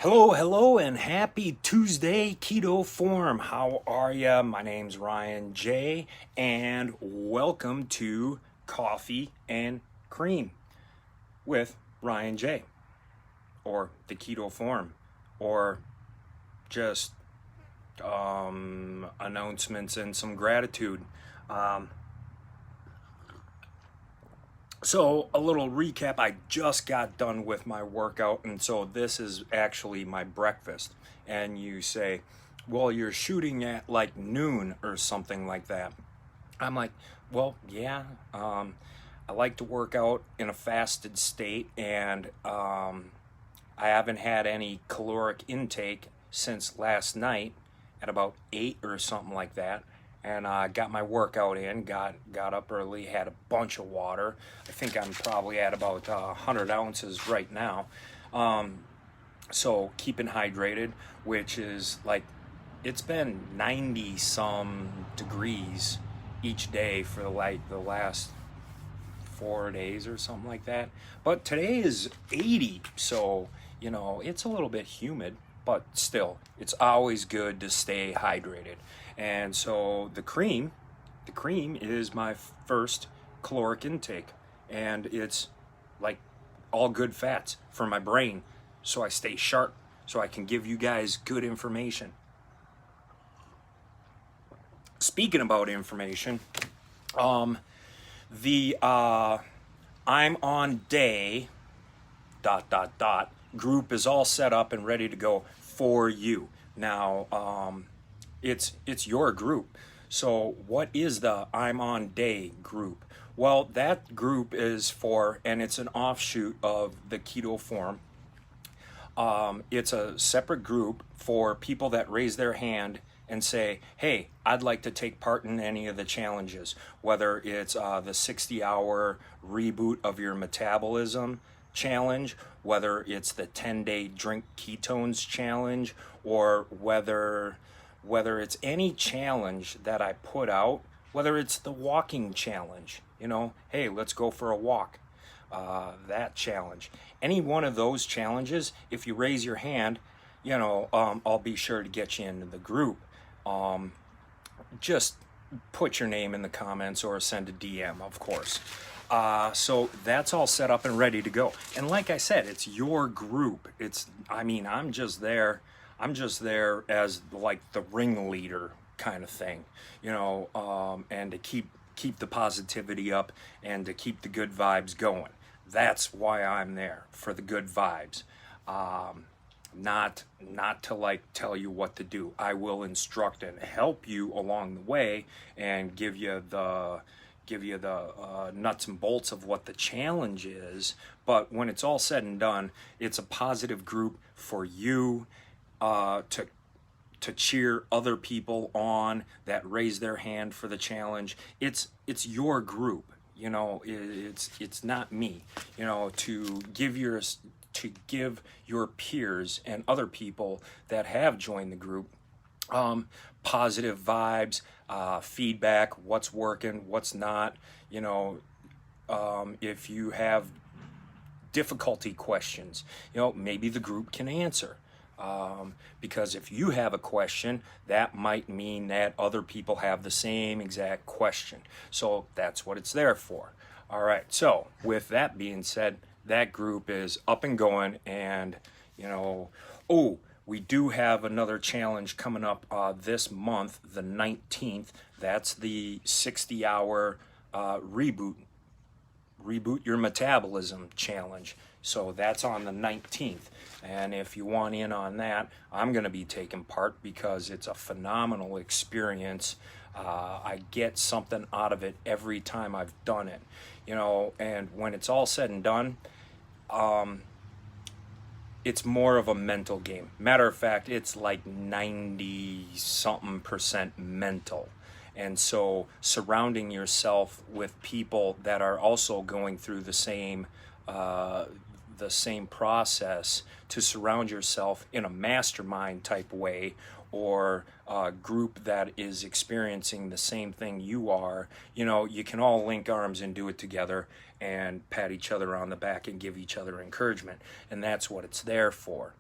Hello, and happy Tuesday, Keto Form. How are ya? My name's Ryan J, and welcome to Coffee and Cream with Ryan J, or the Keto Form, or just announcements and some gratitude. Um, So, a little recap. I just got done with my workout, and so this is actually my breakfast. And you say, well, you're shooting at like noon or something like that. I'm like, well, yeah. I like to work out in a fasted state, and I haven't had any caloric intake since last night at about 8 or something like that. And I got my workout in, got up early, had a bunch of water. I think I'm probably at about 100 ounces right now. Um, so keeping hydrated, which is like, it's been 90 some degrees each day for like the last 4 days or something like that. But today is 80, so it's a little bit humid, but still, it's always good to stay hydrated. And so the cream is my first caloric intake, and it's like all good fats for my brain, so I stay sharp, so I can give you guys good information. Speaking about information, the I'm on day group is all set up and ready to go for you. Now, it's your group. So what is the I'm on day group? Well, that group is for, and it's an offshoot of the keto form. It's a separate group for people that raise their hand and say, hey, I'd like to take part in any of the challenges, whether it's the 60-hour reboot of your metabolism challenge, whether it's the 10-day drink ketones challenge, or whether it's any challenge that I put out, whether it's the walking challenge, hey, let's go for a walk, that challenge. Any one of those challenges, if you raise your hand, I'll be sure to get you into the group. Just put your name in the comments or send a DM, of course. So that's all set up and ready to go. And like I said, it's your group. I'm just there. I'm just there as like the ringleader kind of thing, and to keep the positivity up and to keep the good vibes going. That's why I'm there, for the good vibes. Not to like tell you what to do. I will instruct and help you along the way and give you the nuts and bolts of what the challenge is. But when it's all said and done, it's a positive group for you, to cheer other people on that raise their hand for the challenge. It's your group. It's not me. To give your peers and other people that have joined the group positive vibes, feedback, what's working, what's not. If you have difficulty questions, maybe the group can answer. Because if you have a question, that might mean that other people have the same exact question. So that's what it's there for. All right. So with that being said, that group is up and going, and we do have another challenge coming up this month, the 19th. That's the 60-hour reboot your metabolism challenge. So that's on the 19th. And if you want in on that, I'm going to be taking part because it's a phenomenal experience. I get something out of it every time I've done it, and when it's all said and done, it's more of a mental game. Matter of fact, it's like 90 something percent mental. And so surrounding yourself with people that are also going through the same process, to surround yourself in a mastermind type way, or a group that is experiencing the same thing you are, you can all link arms and do it together and pat each other on the back and give each other encouragement. And that's what it's there for.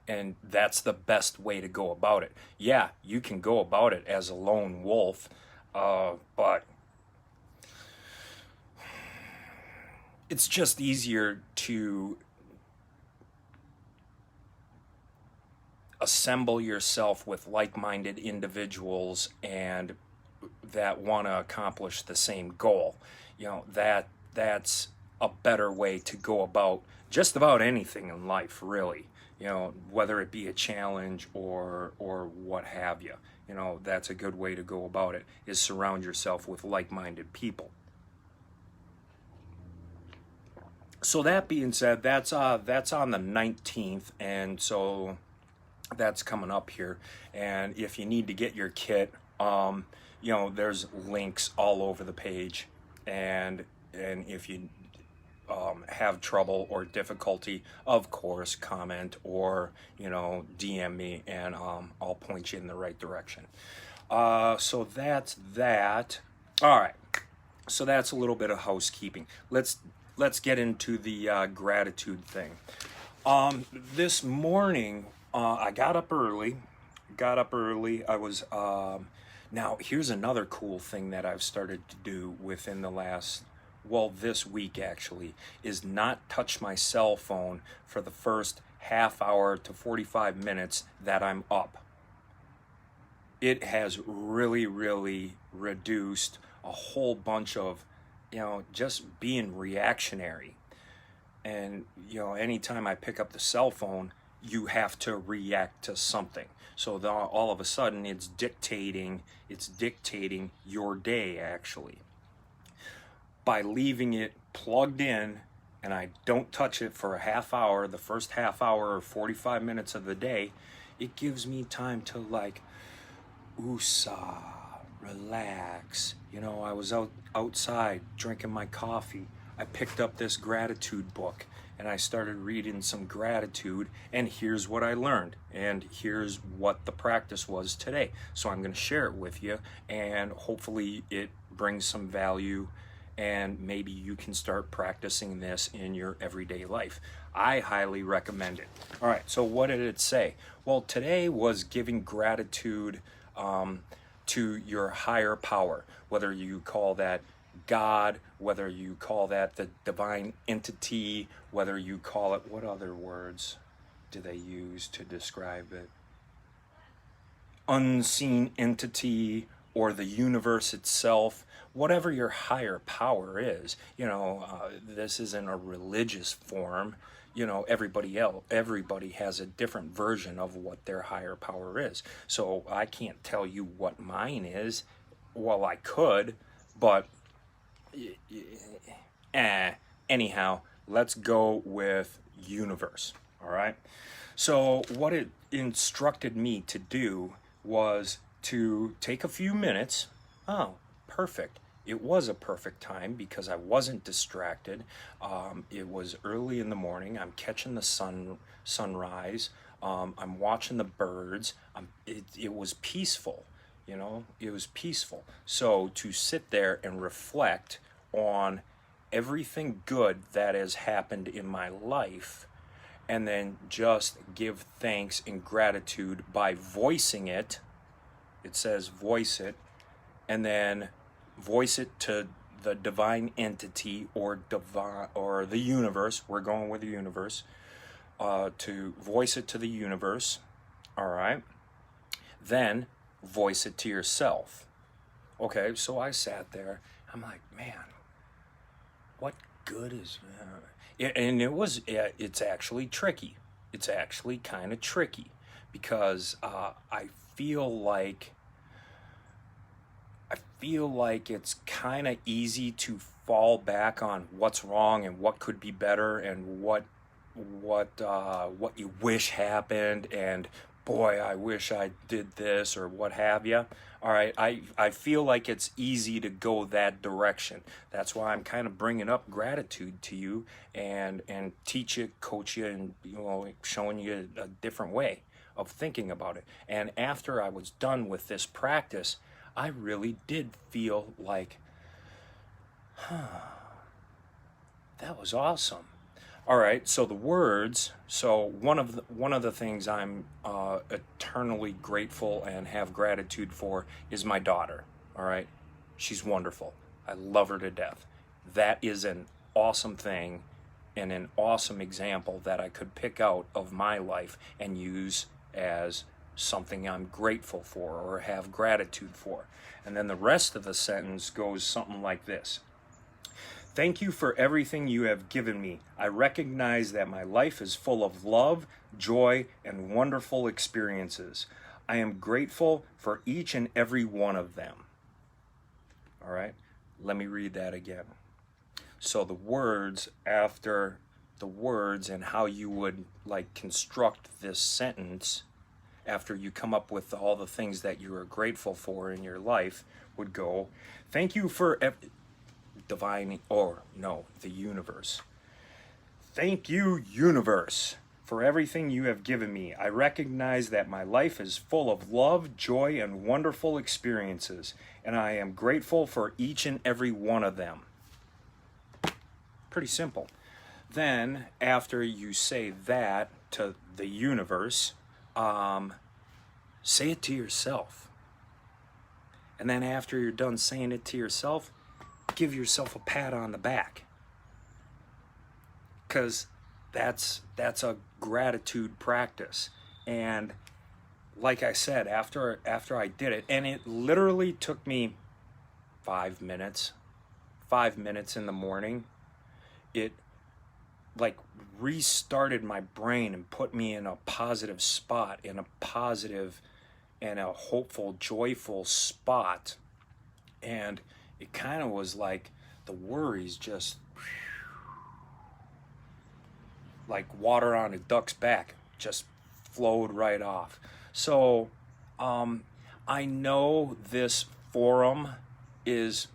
And that's the best way to go about it. Yeah, you can go about it as a lone wolf, but it's just easier to assemble yourself with like-minded individuals and that want to accomplish the same goal. That's a better way to go about just about anything in life, really. Whether it be a challenge or what have you. That's a good way to go about it, is surround yourself with like-minded people. So that being said, that's on the 19th, and so that's coming up here. And if you need to get your kit, there's links all over the page, and if you have trouble or difficulty, of course, comment or DM me, and I'll point you in the right direction. So that's that. All right. So that's a little bit of housekeeping. Let's get into the gratitude thing. This morning, I got up early. I was now here's another cool thing that I've started to do within the last, this week actually, is not touch my cell phone for the first half hour to 45 minutes that I'm up. It has really, really reduced a whole bunch of, just being reactionary. And, anytime I pick up the cell phone, you have to react to something. So all of a sudden it's dictating your day, actually. By leaving it plugged in, and I don't touch it for a half hour, the first half hour or 45 minutes of the day, it gives me time to woosah, relax. I was outside drinking my coffee. I picked up this gratitude book and I started reading some gratitude, and here's what I learned, and here's what the practice was today. So I'm going to share it with you, and hopefully it brings some value, and maybe you can start practicing this in your everyday life. I highly recommend it. All right, so what did it say? Well, today was giving gratitude to your higher power, whether you call that God, whether you call that the divine entity, whether you call it, what other words do they use to describe it? Unseen entity, or the universe itself, whatever your higher power is. This isn't a religious form. Everybody has a different version of what their higher power is. So I can't tell you what mine is. Well, I could, but anyhow, let's go with universe. All right. So what it instructed me to do was to take a few minutes. Oh, perfect. It was a perfect time because I wasn't distracted. It was early in the morning. I'm catching the sunrise. I'm watching the birds. It was peaceful. It was peaceful. So to sit there and reflect on everything good that has happened in my life, and then just give thanks and gratitude by voicing it. It says voice it, and then voice it to the divine entity or the universe. We're going with the universe. To voice it to the universe. All right. Then voice it to yourself. Okay, so I sat there. I'm like, man, what good is and it's actually tricky. It's actually kind of tricky because I feel like it's kind of easy to fall back on what's wrong and what could be better and what you wish happened, and boy, I wish I did this or what have you. All right, I feel like it's easy to go that direction. That's why I'm kind of bringing up gratitude to you and teach you, coach you, and showing you a different way of thinking about it. And after I was done with this practice, I really did feel like, that was awesome. All right, so the words. So one of the things I'm eternally grateful and have gratitude for is my daughter. All right, she's wonderful. I love her to death. That is an awesome thing and an awesome example that I could pick out of my life and use as something I'm grateful for or have gratitude for. And then the rest of the sentence goes something like this. Thank you for everything you have given me. I recognize that my life is full of love, joy, and wonderful experiences. I am grateful for each and every one of them. All right, let me read that again. So the words after the words and how you would like construct this sentence after you come up with all the things that you are grateful for in your life would go, thank you for divine, or no, the universe. Thank you, universe, for everything you have given me. I recognize that my life is full of love, joy, and wonderful experiences, and I am grateful for each and every one of them. Pretty simple. Then, after you say that to the universe, say it to yourself. And then after you're done saying it to yourself, give yourself a pat on the back, because that's a gratitude practice. And like I said, after I did it, and it literally took me 5 minutes in the morning, it like restarted my brain and put me in a positive spot, in a positive and a hopeful, joyful spot. And it kind of was like the worries just like water on a duck's back, just flowed right off. So I know this forum is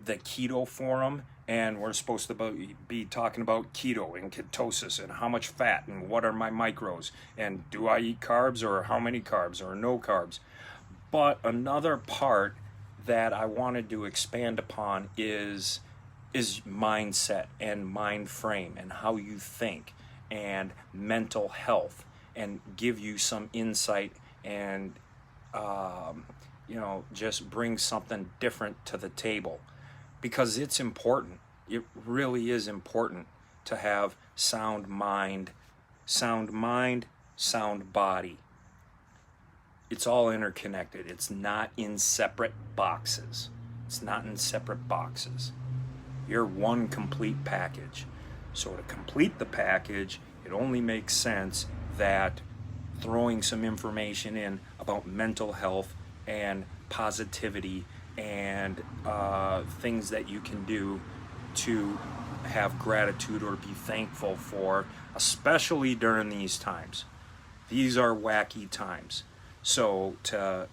the keto forum, and we're supposed to be talking about keto and ketosis and how much fat and what are my macros and do I eat carbs or how many carbs or no carbs. But another part that I wanted to expand upon is mindset and mind frame and how you think and mental health, and give you some insight and just bring something different to the table, because it's important. It really is important to have sound mind, sound body. It's all interconnected. It's not in separate boxes. You're one complete package. So to complete the package, it only makes sense that throwing some information in about mental health and positivity and things that you can do to have gratitude or be thankful for, especially during these times. These are wacky times. So to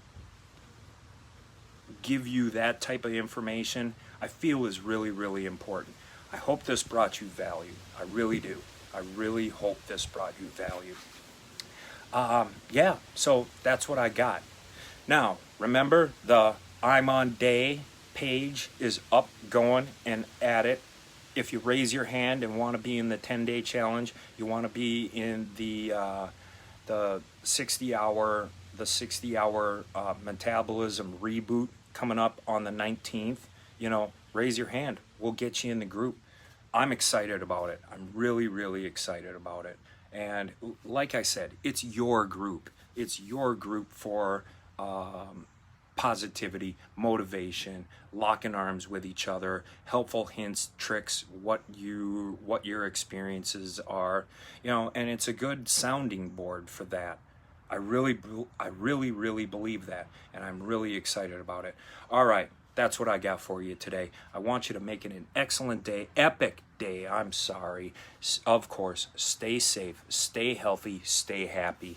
give you that type of information, I feel is really, really important. I hope this brought you value. I really do. I really hope this brought you value. So that's what I got. Now, remember, the I'm on day page is up, going, and at it. If you raise your hand and want to be in the 10-day challenge, you want to be in the 60-hour metabolism reboot coming up on the 19th, raise your hand. We'll get you in the group. I'm excited about it. I'm really, really excited about it. And like I said, it's your group. It's your group for positivity, motivation, locking arms with each other, helpful hints, tricks, what your experiences are, and it's a good sounding board for that. I really believe that, and I'm really excited about it. All right, that's what I got for you today. I want you to make it an excellent day, epic day. Of course, stay safe, stay healthy, stay happy.